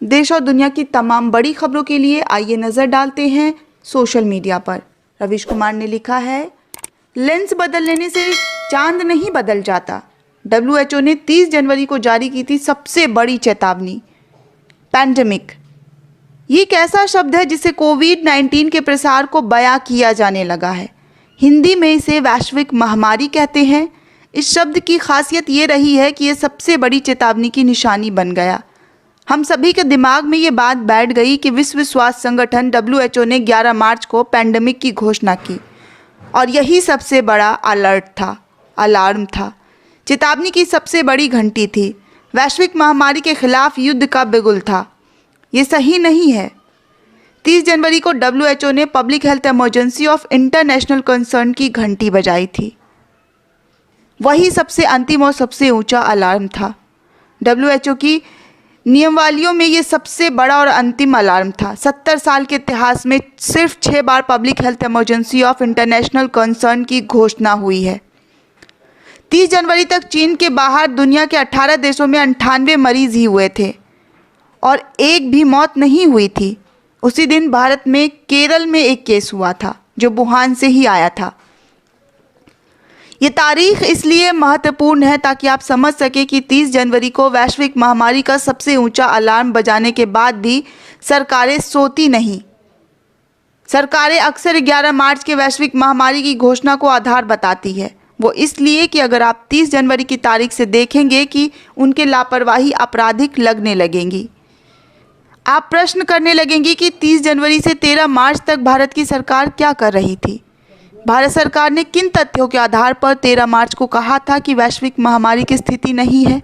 देश और दुनिया की तमाम बड़ी खबरों के लिए आइए नज़र डालते हैं सोशल मीडिया पर। रवीश कुमार ने लिखा है, लेंस बदल लेने से चांद नहीं बदल जाता। WHO ने 30 जनवरी को जारी की थी सबसे बड़ी चेतावनी। पैंडेमिक, ये एक ऐसा शब्द है जिसे कोविड-19 के प्रसार को बयां किया जाने लगा है। हिंदी में इसे वैश्विक महामारी कहते हैं। इस शब्द की खासियत ये रही है कि यह सबसे बड़ी चेतावनी की निशानी बन गया। हम सभी के दिमाग में ये बात बैठ गई कि विश्व स्वास्थ्य संगठन WHO ने 11 मार्च को पैंडेमिक की घोषणा की और यही सबसे बड़ा अलार्म था, चेतावनी की सबसे बड़ी घंटी थी। वैश्विक महामारी के खिलाफ युद्ध का बिगुल था। ये सही नहीं है। 30 जनवरी को WHO ने public health emergency of international concern की घंटी बजाई थी। वही सबसे अंतिम और सबसे ऊंचा अलार्म था। WHO की नियमावलियों में ये सबसे बड़ा और अंतिम अलार्म था। 70 साल के इतिहास में सिर्फ 6 बार public health emergency of international concern की घोषणा हुई है। 30 जनवरी तक चीन के बाहर दुनिया के 18 देशों में 98 मरीज ही हुए थे और एक भी मौत नहीं हुई थी। उसी दिन भारत में केरल में एक केस हुआ था जो वुहान से ही आया था। ये तारीख इसलिए महत्वपूर्ण है ताकि आप समझ सके कि 30 जनवरी को वैश्विक महामारी का सबसे ऊंचा अलार्म बजाने के बाद भी सरकारें सोती नहीं। सरकारें अक्सर 11 मार्च के वैश्विक महामारी की घोषणा को आधार बताती है। वो इसलिए कि अगर आप 30 जनवरी की तारीख से देखेंगे कि उनके लापरवाही आपराधिक लगने लगेंगी। आप प्रश्न करने लगेंगे कि 30 जनवरी से 13 मार्च तक भारत की सरकार क्या कर रही थी। भारत सरकार ने किन तथ्यों के आधार पर 13 मार्च को कहा था कि वैश्विक महामारी की स्थिति नहीं है।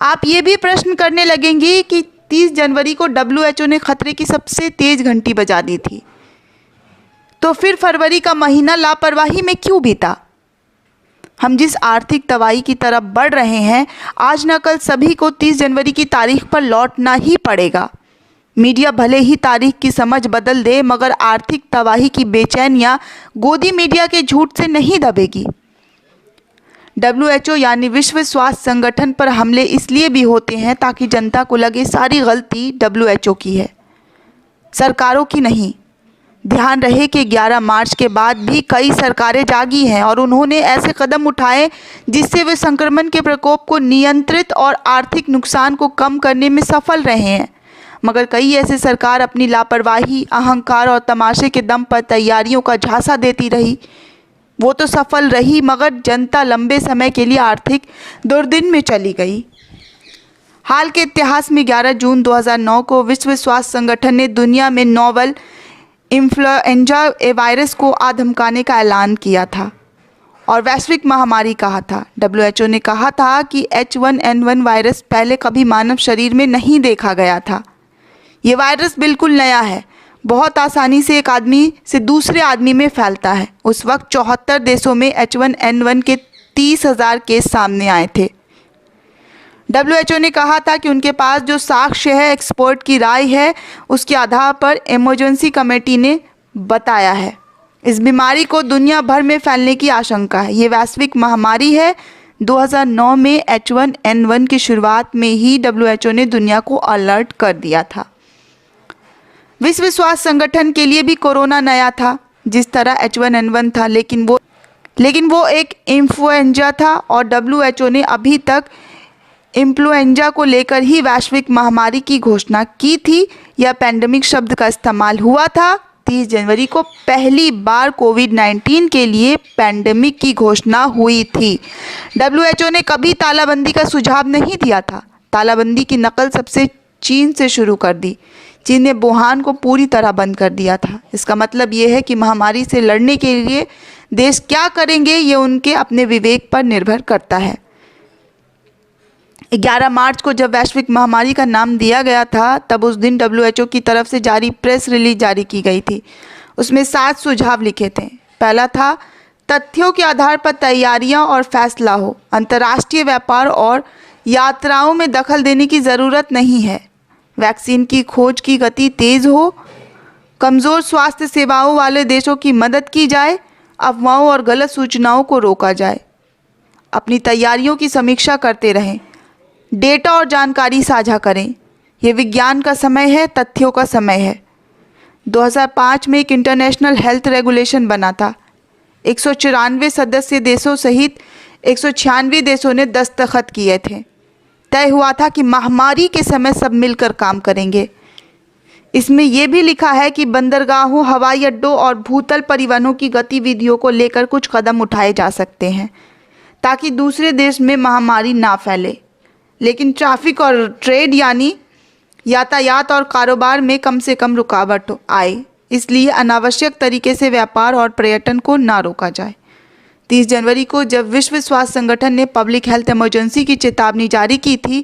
आप ये भी प्रश्न करने लगेंगे कि 30 जनवरी को WHO ने खतरे की सबसे तेज घंटी बजा दी थी, तो फिर फरवरी का महीना लापरवाही में क्यों बीता। हम जिस आर्थिक तबाही की तरफ बढ़ रहे हैं, आज न कल सभी को 30 जनवरी की तारीख पर लौटना ही पड़ेगा। मीडिया भले ही तारीख की समझ बदल दे, मगर आर्थिक तबाही की बेचैनियां गोदी मीडिया के झूठ से नहीं दबेगी। WHO यानी विश्व स्वास्थ्य संगठन पर हमले इसलिए भी होते हैं ताकि जनता को लगे सारी गलती WHO की है, सरकारों की नहीं। ध्यान रहे कि 11 मार्च के बाद भी कई सरकारें जागी हैं और उन्होंने ऐसे कदम उठाए जिससे वे संक्रमण के प्रकोप को नियंत्रित और आर्थिक नुकसान को कम करने में सफल रहे हैं। मगर कई ऐसे सरकार अपनी लापरवाही, अहंकार और तमाशे के दम पर तैयारियों का झांसा देती रही। वो तो सफल रही, मगर जनता लंबे समय के लिए आर्थिक दुर्दिन में चली गई। हाल के इतिहास में 11 जून 2009 को विश्व स्वास्थ्य संगठन ने दुनिया में नोवल इन्फ्लुएंजा वायरस को आधमकाने का ऐलान किया था और वैश्विक महामारी कहा था। WHO ने कहा था कि H1N1 वायरस पहले कभी मानव शरीर में नहीं देखा गया था। ये वायरस बिल्कुल नया है, बहुत आसानी से एक आदमी से दूसरे आदमी में फैलता है। उस वक्त 74 देशों में H1N1 के 30,000 केस सामने आए थे। WHO ने कहा था कि उनके पास जो साक्ष्य है, एक्सपर्ट की राय है, उसके आधार पर इमरजेंसी कमेटी ने बताया है इस बीमारी को दुनिया भर में फैलने की आशंका है। ये वैश्विक महामारी है। 2009 में H1N1 की शुरुआत में ही WHO ने दुनिया को अलर्ट कर दिया था। विश्व स्वास्थ्य संगठन के लिए भी कोरोना नया था, जिस तरह H1N1 था, लेकिन वो एक इन्फ्लुएंजा था और WHO ने अभी तक इन्फ्लुएंजा को लेकर ही वैश्विक महामारी की घोषणा की थी। यह पैंडेमिक शब्द का इस्तेमाल हुआ था। 30 जनवरी को पहली बार कोविड-19 के लिए पैंडेमिक की घोषणा हुई थी। WHO ने कभी तालाबंदी का सुझाव नहीं दिया था। तालाबंदी की नकल सबसे चीन से शुरू कर दी। चीन ने वुहान को पूरी तरह बंद कर दिया था। इसका मतलब ये है कि महामारी से लड़ने के लिए देश क्या करेंगे, ये उनके अपने विवेक पर निर्भर करता है। 11 मार्च को जब वैश्विक महामारी का नाम दिया गया था, तब उस दिन WHO की तरफ से जारी प्रेस रिलीज जारी की गई थी। उसमें 7 सुझाव लिखे थे। पहला था, तथ्यों के आधार पर तैयारियां और फैसला हो। अंतर्राष्ट्रीय व्यापार और यात्राओं में दखल देने की ज़रूरत नहीं है। वैक्सीन की खोज की गति तेज़ हो। कमज़ोर स्वास्थ्य सेवाओं वाले देशों की मदद की जाए। अफवाहों और गलत सूचनाओं को रोका जाए। अपनी तैयारियों की समीक्षा करते रहें। डेटा और जानकारी साझा करें। ये विज्ञान का समय है, तथ्यों का समय है। 2005 में एक इंटरनेशनल हेल्थ रेगुलेशन बना था। 194 सदस्य देशों सहित 196 देशों ने दस्तखत किए थे। तय हुआ था कि महामारी के समय सब मिलकर काम करेंगे। इसमें यह भी लिखा है कि बंदरगाहों, हवाई अड्डों और भूतल परिवहनों की गतिविधियों को लेकर कुछ कदम उठाए जा सकते हैं ताकि दूसरे देश में महामारी ना फैले। लेकिन ट्रैफिक और ट्रेड यानी यातायात और कारोबार में कम से कम रुकावट आए, इसलिए अनावश्यक तरीके से व्यापार और पर्यटन को ना रोका जाए। 30 जनवरी को जब विश्व स्वास्थ्य संगठन ने पब्लिक हेल्थ इमरजेंसी की चेतावनी जारी की थी,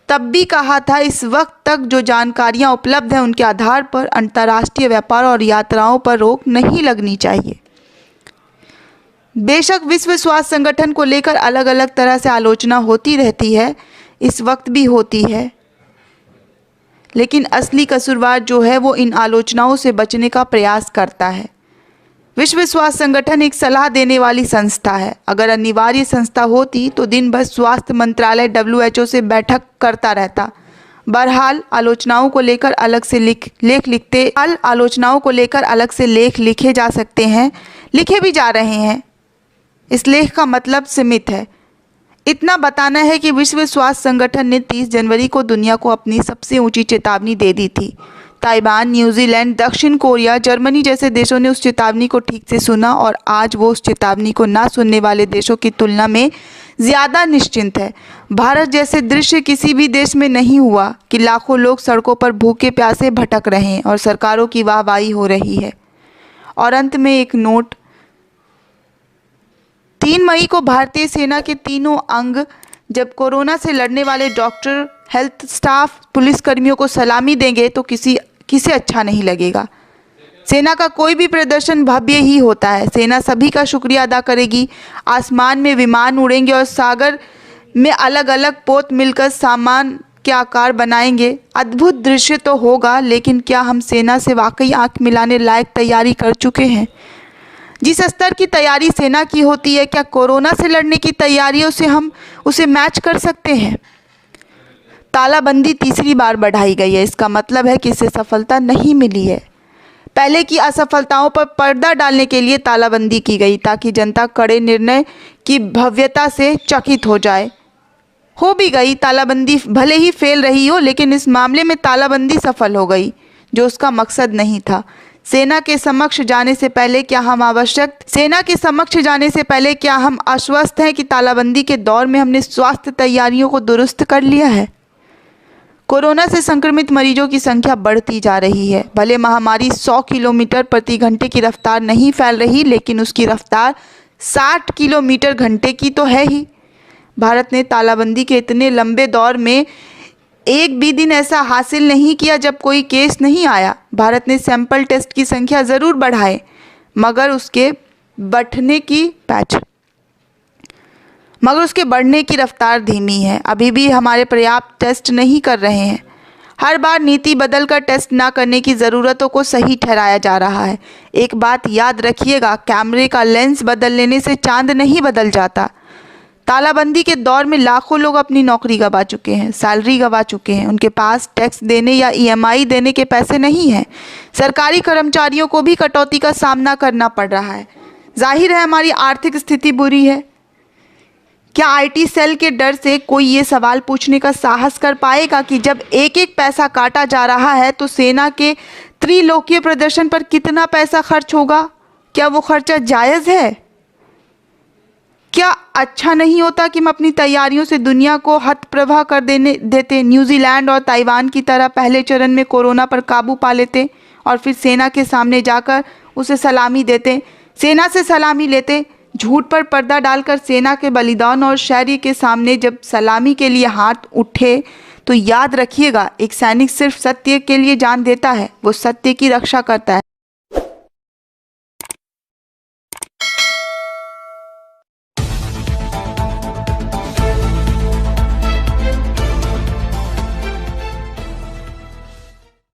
तब भी कहा था इस वक्त तक जो जानकारियां उपलब्ध हैं उनके आधार पर अंतर्राष्ट्रीय व्यापार और यात्राओं पर रोक नहीं लगनी चाहिए। बेशक विश्व स्वास्थ्य संगठन को लेकर अलग अलग तरह से आलोचना होती रहती है, इस वक्त भी होती है, लेकिन असली कसूरवार जो है वो इन आलोचनाओं से बचने का प्रयास करता है। विश्व स्वास्थ्य संगठन एक सलाह देने वाली संस्था है। अगर अनिवार्य संस्था होती तो दिन भर स्वास्थ्य मंत्रालय WHO से बैठक करता रहता। बहरहाल आलोचनाओं को लेकर अलग से लेख लिखे जा सकते हैं, लिखे भी जा रहे हैं। इस लेख का मतलब सीमित है। इतना बताना है कि विश्व स्वास्थ्य संगठन ने 30 जनवरी को दुनिया को अपनी सबसे ऊंची चेतावनी दे दी थी। ताइवान, न्यूजीलैंड, दक्षिण कोरिया, जर्मनी जैसे देशों ने उस चेतावनी को ठीक से सुना और आज वो उस चेतावनी को ना सुनने वाले देशों की तुलना में ज़्यादा निश्चिंत है। भारत जैसे दृश्य किसी भी देश में नहीं हुआ कि लाखों लोग सड़कों पर भूखे प्यासे भटक रहे हैं और सरकारों की वाहवाही हो रही है। और अंत में एक नोट, 3 मई को भारतीय सेना के तीनों अंग जब कोरोना से लड़ने वाले डॉक्टर, हेल्थ स्टाफ, पुलिसकर्मियों को सलामी देंगे तो किसे अच्छा नहीं लगेगा। सेना का कोई भी प्रदर्शन भव्य ही होता है। सेना सभी का शुक्रिया अदा करेगी। आसमान में विमान उड़ेंगे और सागर में अलग अलग पोत मिलकर सामान के आकार बनाएंगे। अद्भुत दृश्य तो होगा, लेकिन क्या हम सेना से वाकई आंख मिलाने लायक तैयारी कर चुके हैं? जिस स्तर की तैयारी सेना की होती है, क्या कोरोना से लड़ने की तैयारियों से हम उसे मैच कर सकते हैं? तालाबंदी तीसरी बार बढ़ाई गई है। इसका मतलब है कि इसे सफलता नहीं मिली है। पहले की असफलताओं पर पर्दा डालने के लिए तालाबंदी की गई ताकि जनता कड़े निर्णय की भव्यता से चकित हो जाए। हो भी गई। तालाबंदी भले ही फेल रही हो, लेकिन इस मामले में तालाबंदी सफल हो गई, जो उसका मकसद नहीं था। सेना के समक्ष जाने से पहले क्या हम आश्वस्त हैं कि तालाबंदी के दौर में हमने स्वास्थ्य तैयारियों को दुरुस्त कर लिया है? कोरोना से संक्रमित मरीजों की संख्या बढ़ती जा रही है। भले महामारी 100 किलोमीटर प्रति घंटे की रफ्तार नहीं फैल रही, लेकिन उसकी रफ्तार 60 किलोमीटर घंटे की तो है ही। भारत ने तालाबंदी के इतने लंबे दौर में एक भी दिन ऐसा हासिल नहीं किया जब कोई केस नहीं आया। भारत ने सैंपल टेस्ट की संख्या ज़रूर बढ़ाए, मगर उसके बढ़ने की रफ्तार धीमी है। अभी भी हमारे पर्याप्त टेस्ट नहीं कर रहे हैं। हर बार नीति बदलकर टेस्ट ना करने की ज़रूरतों को सही ठहराया जा रहा है। एक बात याद रखिएगा, कैमरे का लेंस बदल लेने से चांद नहीं बदल जाता। तालाबंदी के दौर में लाखों लोग अपनी नौकरी गंवा चुके हैं, सैलरी गंवा चुके हैं। उनके पास टैक्स देने या EMI देने के पैसे नहीं हैं। सरकारी कर्मचारियों को भी कटौती का सामना करना पड़ रहा है। जाहिर है हमारी आर्थिक स्थिति बुरी है। क्या IT सेल के डर से कोई ये सवाल पूछने का साहस कर पाएगा कि जब एक एक पैसा काटा जा रहा है तो सेना के त्रिलोकीय प्रदर्शन पर कितना पैसा खर्च होगा? क्या वो खर्चा जायज़ है? क्या अच्छा नहीं होता कि हम अपनी तैयारियों से दुनिया को हतप्रभा कर देते, न्यूजीलैंड और ताइवान की तरह पहले चरण में कोरोना पर काबू पा लेते और फिर सेना के सामने जाकर उसे सलामी देते, सेना से सलामी लेते? झूठ पर पर्दा डालकर सेना के बलिदान और शौर्य के सामने जब सलामी के लिए हाथ उठे तो याद रखिएगा, एक सैनिक सिर्फ सत्य के लिए जान देता है, वो सत्य की रक्षा करता है।